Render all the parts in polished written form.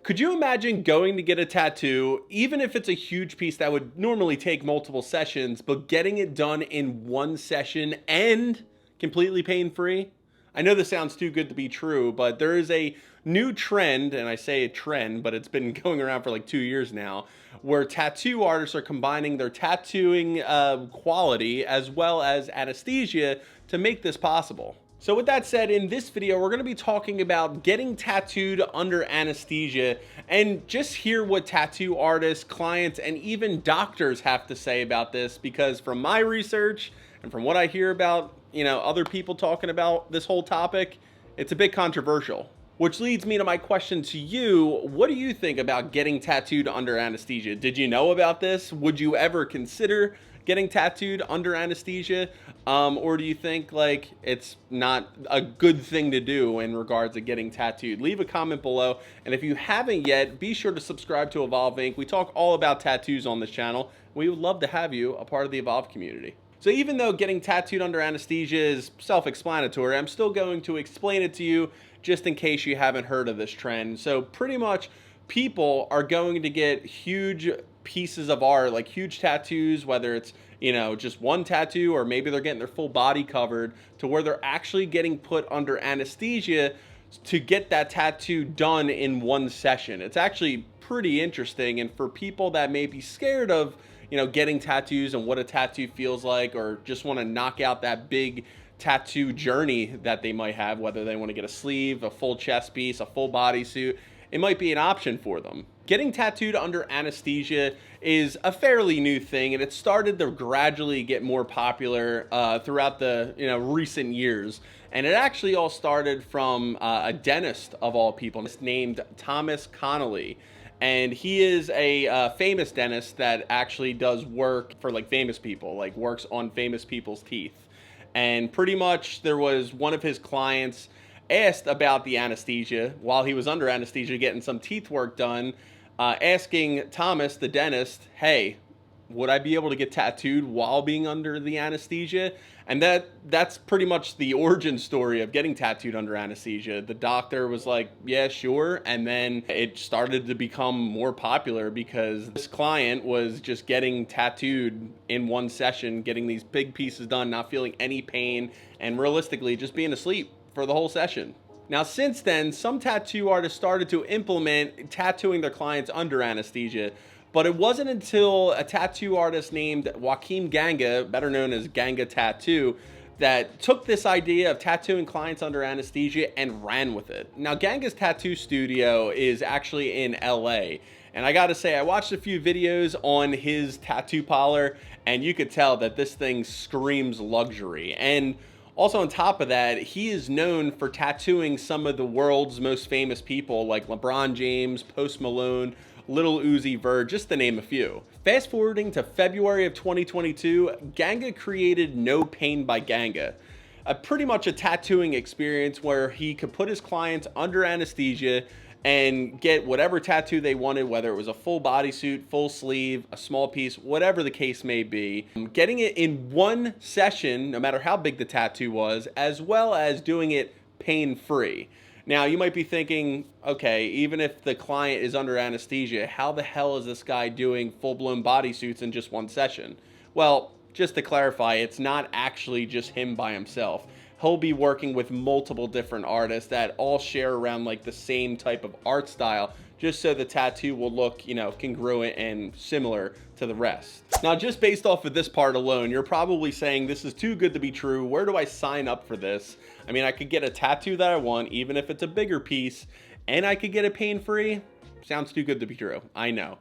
Could you imagine going to get a tattoo, even if it's a huge piece that would normally take multiple sessions, but getting it done in one session and completely pain-free? I know this sounds too good to be true, but there is a new trend, and I say a trend, but it's been going around for like 2 years now, where tattoo artists are combining their tattooing quality as well as anesthesia to make this possible. So with that said, in this video, we're going to be talking about getting tattooed under anesthesia and just hear what tattoo artists, clients, and even doctors have to say about this, because from my research and from what I hear about, other people talking about this whole topic, it's a bit controversial. Which leads me to my question to you. What do you think about getting tattooed under anesthesia? Did you know about this? Would you ever consider getting tattooed under anesthesia? Or do you think like it's not a good thing to do in regards to getting tattooed? Leave a comment below. And if you haven't yet, be sure to subscribe to EvolveINK. We talk all about tattoos on this channel. We would love to have you a part of the Evolve community. So even though getting tattooed under anesthesia is self-explanatory, I'm still going to explain it to you just in case you haven't heard of this trend. So pretty much people are going to get huge pieces of art, like huge tattoos, whether it's, just one tattoo, or maybe they're getting their full body covered, to where they're actually getting put under anesthesia to get that tattoo done in one session. It's actually pretty interesting. And for people that may be scared of, getting tattoos and what a tattoo feels like, or just want to knock out that big tattoo journey that they might have, whether they want to get a sleeve, a full chest piece, a full bodysuit, it might be an option for them. Getting tattooed under anesthesia is a fairly new thing, and it started to gradually get more popular throughout the recent years. And it actually all started from a dentist of all people named Thomas Connolly. And he is a famous dentist that actually does work for like famous people, like works on famous people's teeth. And pretty much there was one of his clients asked about the anesthesia while he was under anesthesia getting some teeth work done, asking Thomas, the dentist, hey, would I be able to get tattooed while being under the anesthesia? And that's pretty much the origin story of getting tattooed under anesthesia. The doctor was like, yeah, sure. And then it started to become more popular because this client was just getting tattooed in one session, getting these big pieces done, not feeling any pain, and realistically just being asleep for the whole session. Now, since then, some tattoo artists started to implement tattooing their clients under anesthesia. But it wasn't until a tattoo artist named Joaquim Ganga, better known as Ganga Tattoo, that took this idea of tattooing clients under anesthesia and ran with it. Now, Ganga's tattoo studio is actually in LA. And I gotta say, I watched a few videos on his tattoo parlor, and you could tell that this thing screams luxury. And also on top of that, he is known for tattooing some of the world's most famous people like LeBron James, Post Malone, Lil Uzi Vert, just to name a few. Fast forwarding to February of 2022, Ganga created No Pain by Ganga, pretty much a tattooing experience where he could put his clients under anesthesia and get whatever tattoo they wanted, whether it was a full bodysuit, full sleeve, a small piece, whatever the case may be. Getting it in one session, no matter how big the tattoo was, as well as doing it pain-free. Now, you might be thinking, okay, even if the client is under anesthesia, how the hell is this guy doing full-blown bodysuits in just one session? Well, just to clarify, it's not actually just him by himself. He'll be working with multiple different artists that all share around like the same type of art style, just so the tattoo will look, congruent and similar to the rest. Now, just based off of this part alone, you're probably saying this is too good to be true. Where do I sign up for this? I mean, I could get a tattoo that I want, even if it's a bigger piece, and I could get it pain-free. Sounds too good to be true, I know.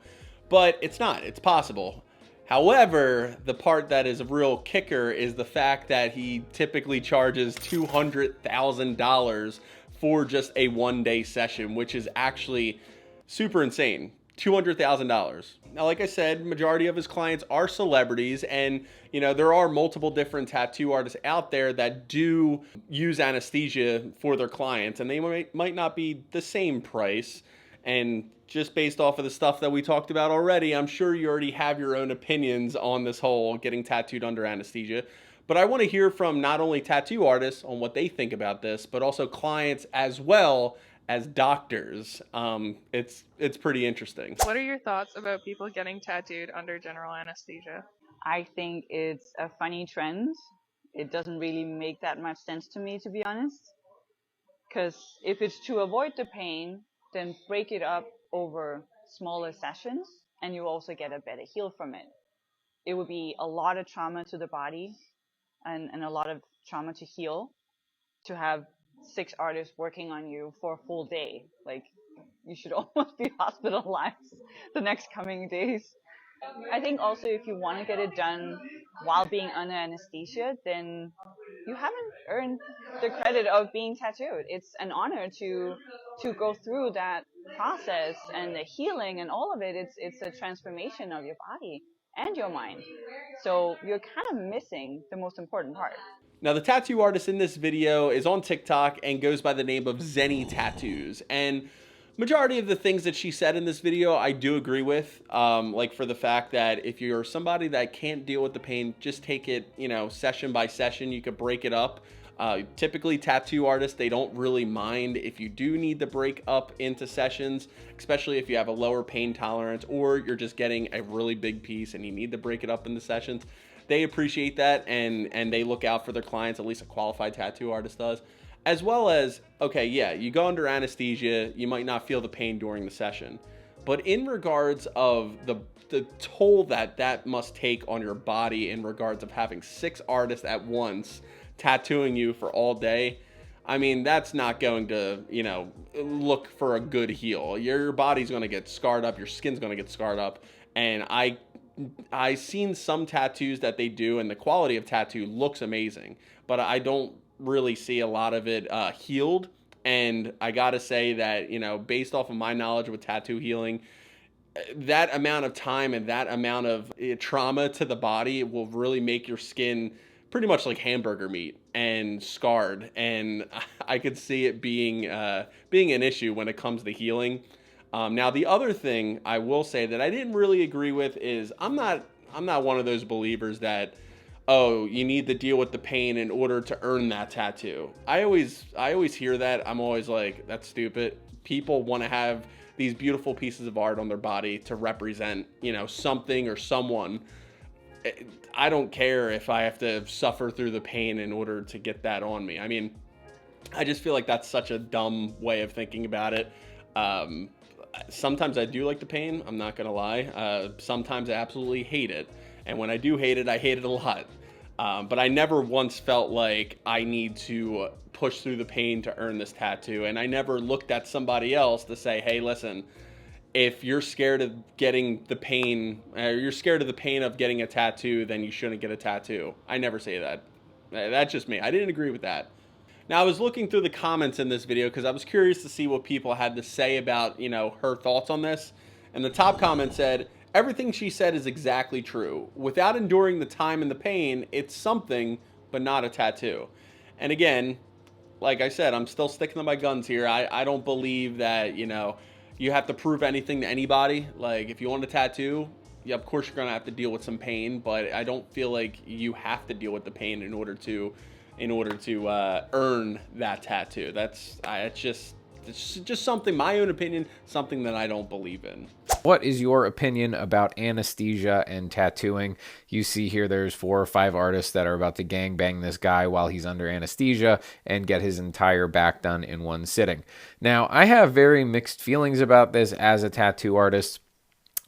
But it's not, it's possible. However, the part that is a real kicker is the fact that he typically charges $200,000 for just a one-day session, which is actually super insane. $200,000. Now, like I said, majority of his clients are celebrities, and there are multiple different tattoo artists out there that do use anesthesia for their clients, and they might not be the same price. And just based off of the stuff that we talked about already, I'm sure you already have your own opinions on this whole getting tattooed under anesthesia. But I want to hear from not only tattoo artists on what they think about this, but also clients as well as doctors. It's pretty interesting. What are your thoughts about people getting tattooed under general anesthesia? I think it's a funny trend. It doesn't really make that much sense to me, to be honest. Because if it's to avoid the pain, then break it up over smaller sessions and you also get a better heal from it. It would be a lot of trauma to the body and a lot of trauma to heal to have 6 artists working on you for a full day. Like, you should almost be hospitalized the next coming days. I think also if you want to get it done while being under anesthesia, then you haven't earned the credit of being tattooed. It's an honor to go through that process and the healing and all of it. It's a transformation of your body and your mind. So you're kind of missing the most important part. Now, the tattoo artist in this video is on TikTok and goes by the name of Zenny Tattoos. And majority of the things that she said in this video, I do agree with. Like for the fact that if you're somebody that can't deal with the pain, just take it, session by session. You could break it up. Typically, tattoo artists, they don't really mind if you do need to break up into sessions, especially if you have a lower pain tolerance or you're just getting a really big piece and you need to break it up into sessions. They appreciate that, and they look out for their clients, at least a qualified tattoo artist does. As well as, okay, yeah, you go under anesthesia, you might not feel the pain during the session. But in regards of the toll that must take on your body in regards of having 6 artists at once tattooing you for all day, I mean, that's not going to, look for a good heal. Your body's going to get scarred up, your skin's going to get scarred up, and I seen some tattoos that they do, and the quality of tattoo looks amazing, but I don't really see a lot of it healed. And I gotta say that, based off of my knowledge with tattoo healing, that amount of time and that amount of trauma to the body will really make your skin pretty much like hamburger meat and scarred. And I could see it being an issue when it comes to healing. Now, the other thing I will say that I didn't really agree with is I'm not one of those believers that, oh, you need to deal with the pain in order to earn that tattoo. I always hear that. I'm always like, that's stupid. People want to have these beautiful pieces of art on their body to represent, something or someone. I don't care if I have to suffer through the pain in order to get that on me. I mean, I just feel like that's such a dumb way of thinking about it. Sometimes I do like the pain, I'm not gonna lie. Sometimes I absolutely hate it. And when I do hate it, I hate it a lot. But I never once felt like I need to push through the pain to earn this tattoo. And I never looked at somebody else to say, hey, listen, if you're scared of getting the pain, or you're scared of the pain of getting a tattoo, then you shouldn't get a tattoo. I never say that. That's just me. I didn't agree with that. Now, I was looking through the comments in this video because I was curious to see what people had to say about, her thoughts on this. And the top comment said, everything she said is exactly true. Without enduring the time and the pain, it's something, but not a tattoo. And again, like I said, I'm still sticking to my guns here. I don't believe that, you have to prove anything to anybody. Like, if you want a tattoo, yeah, of course you're going to have to deal with some pain, but I don't feel like you have to deal with the pain in order to earn that tattoo. It's just something, my own opinion, something that I don't believe in. What is your opinion about anesthesia and tattooing? You see here there's 4 or 5 artists that are about to gangbang this guy while he's under anesthesia and get his entire back done in one sitting. Now, I have very mixed feelings about this as a tattoo artist.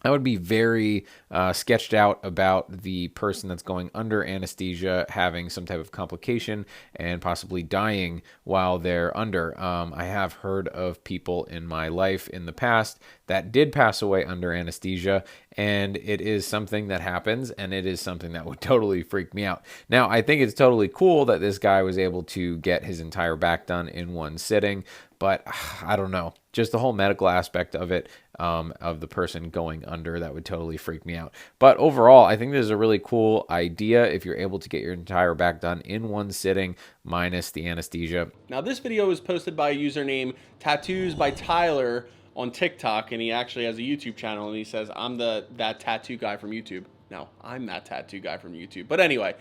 I would be very sketched out about the person that's going under anesthesia having some type of complication and possibly dying while they're under. I have heard of people in my life in the past that did pass away under anesthesia, and it is something that happens, and it is something that would totally freak me out. Now, I think it's totally cool that this guy was able to get his entire back done in one sitting, but I don't know. Just the whole medical aspect of it, of the person going under, that would totally freak me out. But overall, I think this is a really cool idea if you're able to get your entire back done in one sitting, minus the anesthesia. Now, this video was posted by a user named Tattoos by Tyler on TikTok, and he actually has a YouTube channel, and he says, I'm that tattoo guy from YouTube. No, I'm that tattoo guy from YouTube. But anyway,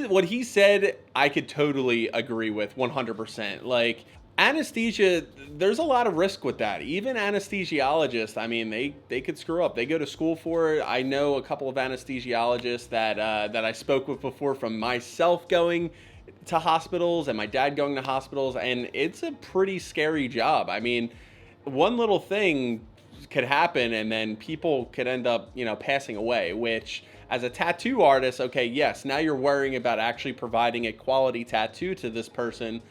what he said, I could totally agree with 100%. Like, Anesthesia, there's a lot of risk with that. Even anesthesiologists, I mean, they could screw up. They go to school for it. I know a couple of anesthesiologists that I spoke with before, from myself going to hospitals and my dad going to hospitals, and it's a pretty scary job. I mean, one little thing could happen and then people could end up, passing away, which as a tattoo artist, okay, yes, now you're worrying about actually providing a quality tattoo to this person.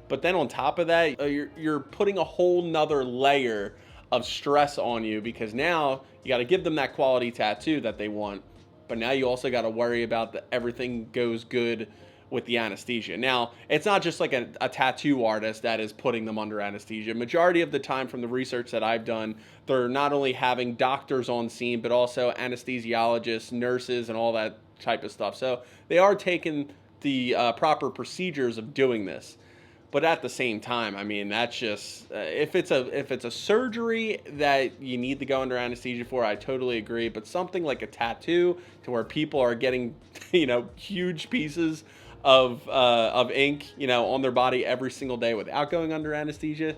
But then on top of that, you're putting a whole nother layer of stress on you, because now you got to give them that quality tattoo that they want. But now you also got to worry about that everything goes good with the anesthesia. Now, it's not just like a tattoo artist that is putting them under anesthesia. Majority of the time, from the research that I've done, they're not only having doctors on scene, but also anesthesiologists, nurses, and all that type of stuff. So they are taking the proper procedures of doing this. But at the same time, I mean, that's just if it's a surgery that you need to go under anesthesia for, I totally agree. But something like a tattoo, to where people are getting, huge pieces of ink, on their body every single day without going under anesthesia,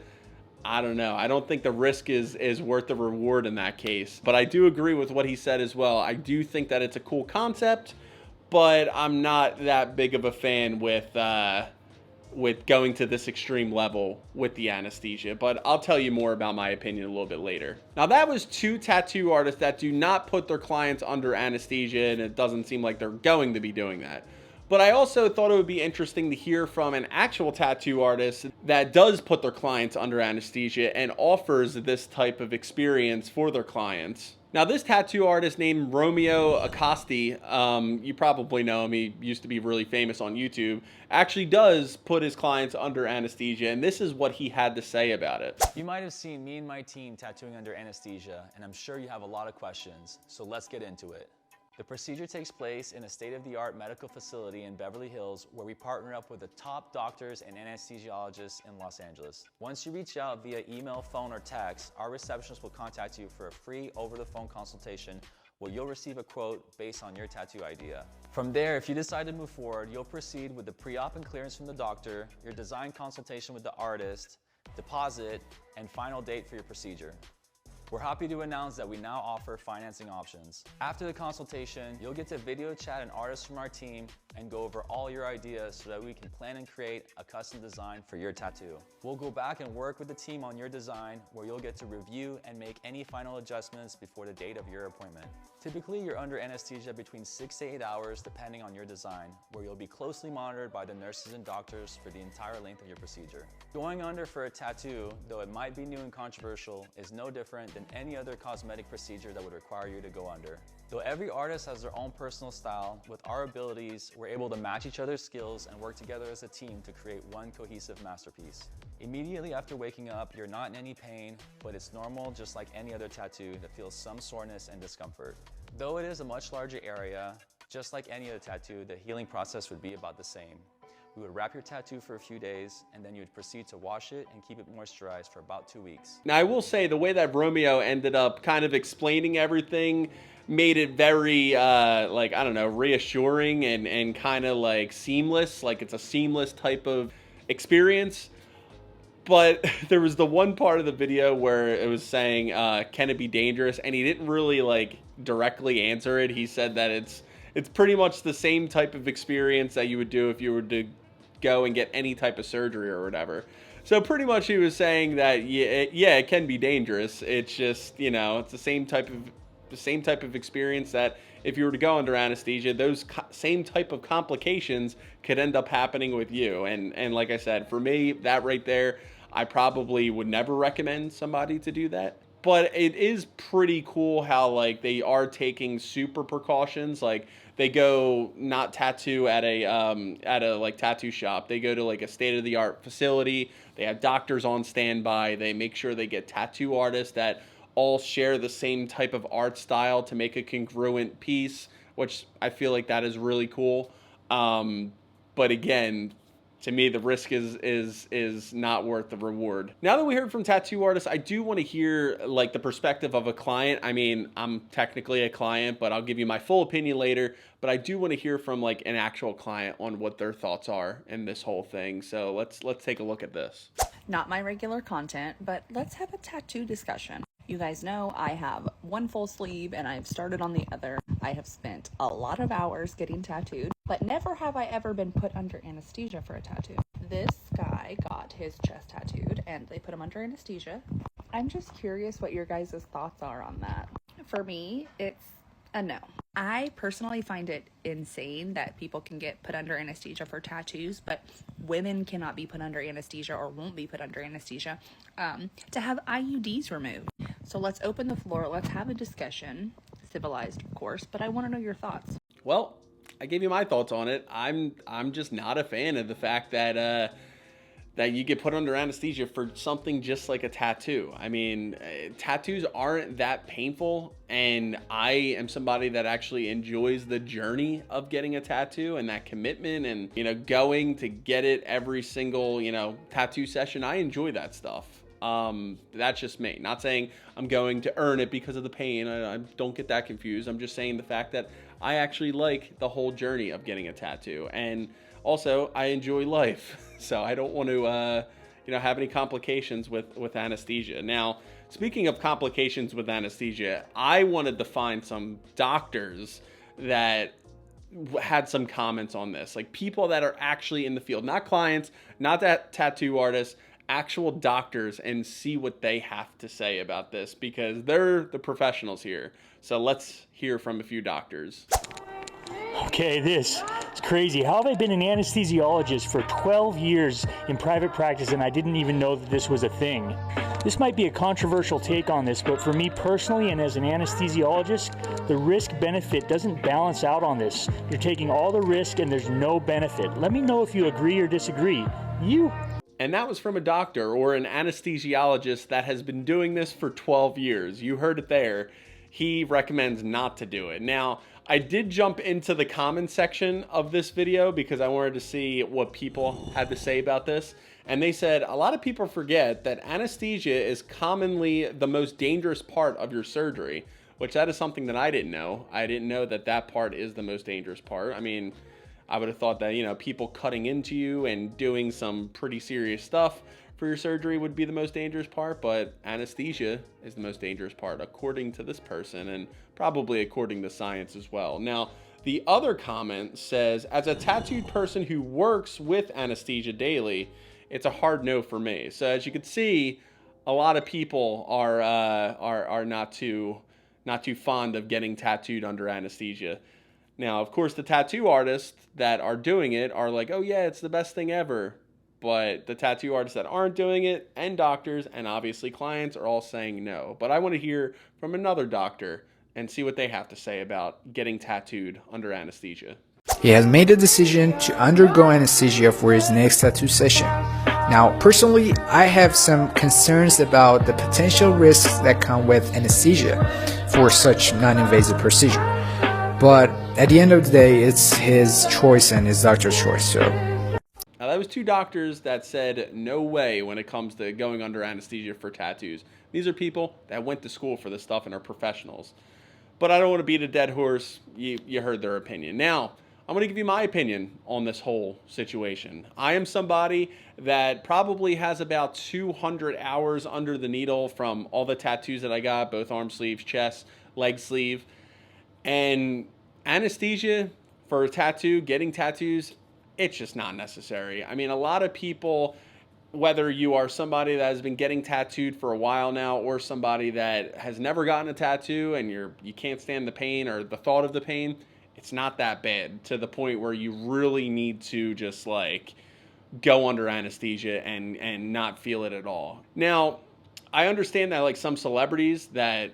I don't know. I don't think the risk is worth the reward in that case. But I do agree with what he said as well. I do think that it's a cool concept, but I'm not that big of a fan with going to this extreme level with the anesthesia. But I'll tell you more about my opinion a little bit later. Now, that was 2 tattoo artists that do not put their clients under anesthesia, and it doesn't seem like they're going to be doing that. But I also thought it would be interesting to hear from an actual tattoo artist that does put their clients under anesthesia and offers this type of experience for their clients. Now, this tattoo artist named Romeo Acosti, you probably know him, he used to be really famous on YouTube, actually does put his clients under anesthesia, and this is what he had to say about it. You might have seen me and my team tattooing under anesthesia, and I'm sure you have a lot of questions, so let's get into it. The procedure takes place in a state-of-the-art medical facility in Beverly Hills, where we partner up with the top doctors and anesthesiologists in Los Angeles. Once you reach out via email, phone, or text, our receptionist will contact you for a free over-the-phone consultation, where you'll receive a quote based on your tattoo idea. From there, if you decide to move forward, you'll proceed with the pre-op and clearance from the doctor, your design consultation with the artist, deposit, and final date for your procedure. We're happy to announce that we now offer financing options. After the consultation, you'll get to video chat an artist from our team and go over all your ideas so that we can plan and create a custom design for your tattoo. We'll go back and work with the team on your design, where you'll get to review and make any final adjustments before the date of your appointment. Typically, you're under anesthesia between 6 to 8 hours depending on your design, where you'll be closely monitored by the nurses and doctors for the entire length of your procedure. Going under for a tattoo, though it might be new and controversial, is no different than any other cosmetic procedure that would require you to go under. Though every artist has their own personal style, with our abilities, we're able to match each other's skills and work together as a team to create one cohesive masterpiece. Immediately after waking up, you're not in any pain, but it's normal, just like any other tattoo, to feel some soreness and discomfort. Though it is a much larger area, just like any other tattoo, the healing process would be about the same. We would wrap your tattoo for a few days, and then you would proceed to wash it and keep it moisturized for about 2 weeks. Now, I will say the way that Romeo ended up kind of explaining everything made it very, reassuring and kind of like seamless. Like, it's a seamless type of experience. But there was the one part of the video where it was saying, can it be dangerous? And he didn't really directly answer it. He said that it's pretty much the same type of experience that you would do if you were to go and get any type of surgery or whatever. So pretty much he was saying that, it can be dangerous. It's just, it's the same type of experience that if you were to go under anesthesia, those same type of complications could end up happening with you. And like I said, for me, that right there, I probably would never recommend somebody to do that. But it is pretty cool how they are taking super precautions. Like, they go not tattoo at a tattoo shop. They go to a state-of-the-art facility. They have doctors on standby. They make sure they get tattoo artists that all share the same type of art style to make a congruent piece, which I feel like that is really cool. But again, to me, the risk is not worth the reward. Now that we heard from tattoo artists, I do want to hear the perspective of a client. I mean, I'm technically a client, but I'll give you my full opinion later. But I do want to hear from an actual client on what their thoughts are in this whole thing. So let's take a look at this. Not my regular content, but let's have a tattoo discussion. You guys know I have one full sleeve and I've started on the other. I have spent a lot of hours getting tattooed, but never have I ever been put under anesthesia for a tattoo. This guy got his chest tattooed and they put him under anesthesia. I'm just curious what your guys' thoughts are on that. For me, it's a no. I personally find it insane that people can get put under anesthesia for tattoos, but women cannot be put under anesthesia or won't be put under anesthesia to have IUDs removed. So let's open the floor. Let's have a discussion. Civilized, of course, but I want to know your thoughts. Well, I gave you my thoughts on it. I'm just not a fan of the fact that that you get put under anesthesia for something just like a tattoo. I mean, tattoos aren't that painful, and I am somebody that actually enjoys the journey of getting a tattoo and that commitment and, you know, going to get it every single, you know, tattoo session. I enjoy that stuff. That's just me. Not saying I'm going to earn it because of the pain. I don't get that confused. I'm just saying the fact that I actually like the whole journey of getting a tattoo, and also I enjoy life. So I don't want to, you know, have any complications with anesthesia. Now, speaking of complications with anesthesia, I wanted to find some doctors that had some comments on this, like people that are actually in the field, not clients, not that tattoo artists, actual doctors, and see what they have to say about this, because they're the professionals here. So let's hear from a few doctors. Okay, this is crazy. How have I been an anesthesiologist for 12 years in private practice and I didn't even know that this was a thing? This might be a controversial take on this, but for me personally and as an anesthesiologist, the risk-benefit doesn't balance out on this. You're taking all the risk and there's no benefit. Let me know if you agree or disagree. You? And that was from a doctor or an anesthesiologist that has been doing this for 12 years. You heard it there. He recommends not to do it. Now, I did jump into the comment section of this video because I wanted to see what people had to say about this. And they said, a lot of people forget that anesthesia is commonly the most dangerous part of your surgery, which that is something that I didn't know. I didn't know that that part is the most dangerous part. I mean, I would have thought that, you know, people cutting into you and doing some pretty serious stuff for your surgery would be the most dangerous part, but anesthesia is the most dangerous part, according to this person, and probably according to science as well. Now, the other comment says, as a tattooed person who works with anesthesia daily, it's a hard no for me. So as you can see, a lot of people are not too fond of getting tattooed under anesthesia. Now, of course, the tattoo artists that are doing it are like, oh yeah, it's the best thing ever. But the tattoo artists that aren't doing it, and doctors, and obviously clients, are all saying no. But I want to hear from another doctor and see what they have to say about getting tattooed under anesthesia. He has made a decision to undergo anesthesia for his next tattoo session. Now, personally, I have some concerns about the potential risks that come with anesthesia for such non-invasive procedure. But at the end of the day, it's his choice and his doctor's choice, so... Now, that was two doctors that said no way when it comes to going under anesthesia for tattoos. These are people that went to school for this stuff and are professionals. But I don't want to beat a dead horse. You heard their opinion. Now, I'm going to give you my opinion on this whole situation. I am somebody that probably has about 200 hours under the needle from all the tattoos that I got, both arm sleeves, chest, leg sleeve. And anesthesia for a tattoo, getting tattoos, it's just not necessary. I mean, a lot of people, whether you are somebody that has been getting tattooed for a while now or somebody that has never gotten a tattoo and you can't stand the pain or the thought of the pain, it's not that bad to the point where you really need to just like go under anesthesia and not feel it at all. Now, I understand that like some celebrities that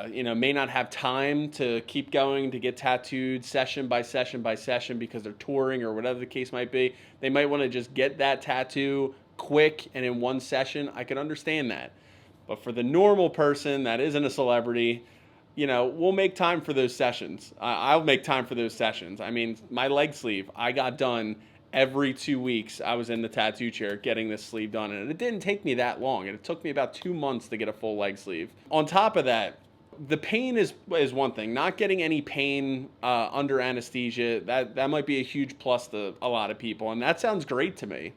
you know, may not have time to keep going to get tattooed session by session by session because they're touring or whatever the case might be. They might want to just get that tattoo quick and in one session. I can understand that. But for the normal person that isn't a celebrity, you know, we'll make time for those sessions. I'll make time for those sessions. I mean, my leg sleeve, I got done every 2 weeks. I was in the tattoo chair getting this sleeve done, and it didn't take me that long. It took me about 2 months to get a full leg sleeve. On top of that, the pain is one thing. Not getting any pain under anesthesia, that might be a huge plus to a lot of people, and that sounds great to me.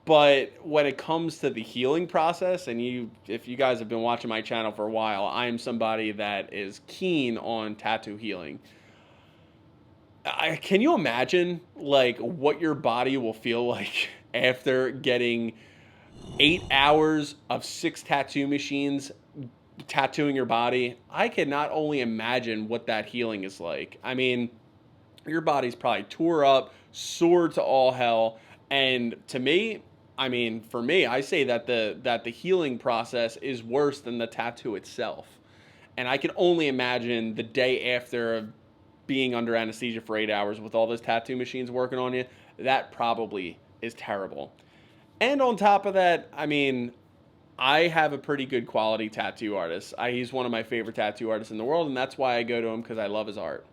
But when it comes to the healing process, and if you guys have been watching my channel for a while, I am somebody that is keen on tattoo healing. Can you imagine like what your body will feel like after getting 8 hours of 6 tattoo machines tattooing your body? I can not only imagine what that healing is like. I mean, your body's probably tore up, sore to all hell, and to me, I mean, for me, I say that the healing process is worse than the tattoo itself. And I can only imagine the day after being under anesthesia for 8 hours with all those tattoo machines working on you. That probably is terrible. And on top of that, I mean, I have a pretty good quality tattoo artist. He's one of my favorite tattoo artists in the world, and that's why I go to him, because I love his art.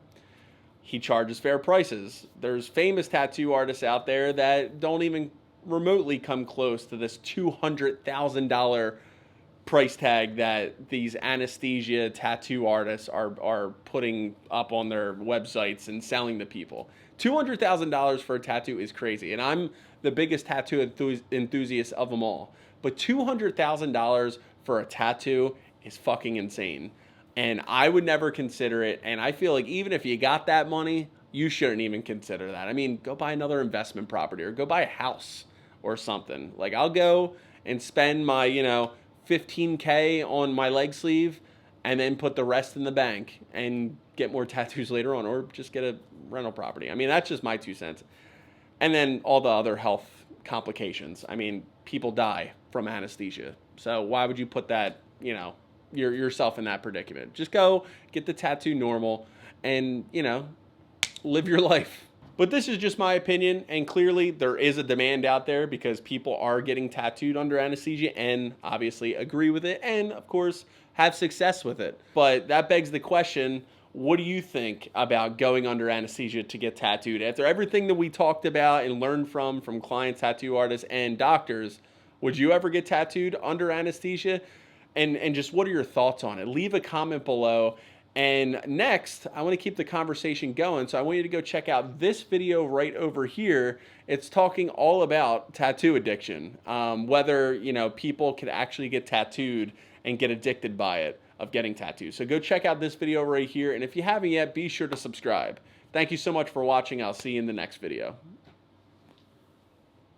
He charges fair prices. There's famous tattoo artists out there that don't even remotely come close to this $200,000 price tag that these Anesthesia tattoo artists are putting up on their websites and selling to people. $200,000 for a tattoo is crazy, and I'm the biggest tattoo enthusiast of them all. But $200,000 for a tattoo is fucking insane. And I would never consider it. And I feel like even if you got that money, you shouldn't even consider that. I mean, go buy another investment property or go buy a house or something. Like, I'll go and spend my, $15K on my leg sleeve and then put the rest in the bank and get more tattoos later on, or just get a rental property. I mean, that's just my 2 cents. And then all the other health complications. I mean, people die from anesthesia. So why would you put that, yourself in that predicament? Just go get the tattoo normal and, live your life. But this is just my opinion, and clearly there is a demand out there because people are getting tattooed under anesthesia and obviously agree with it and, of course, have success with it. But that begs the question, what do you think about going under anesthesia to get tattooed? After everything that we talked about and learned from clients, tattoo artists, and doctors, would you ever get tattooed under anesthesia? And just what are your thoughts on it? Leave a comment below. And next, I want to keep the conversation going, so I want you to go check out this video right over here. It's talking all about tattoo addiction, whether people could actually get tattooed and get addicted by it, of getting tattoos. So go check out this video right here, and if you haven't yet, be sure to subscribe. Thank you so much for watching. I'll see you in the next video.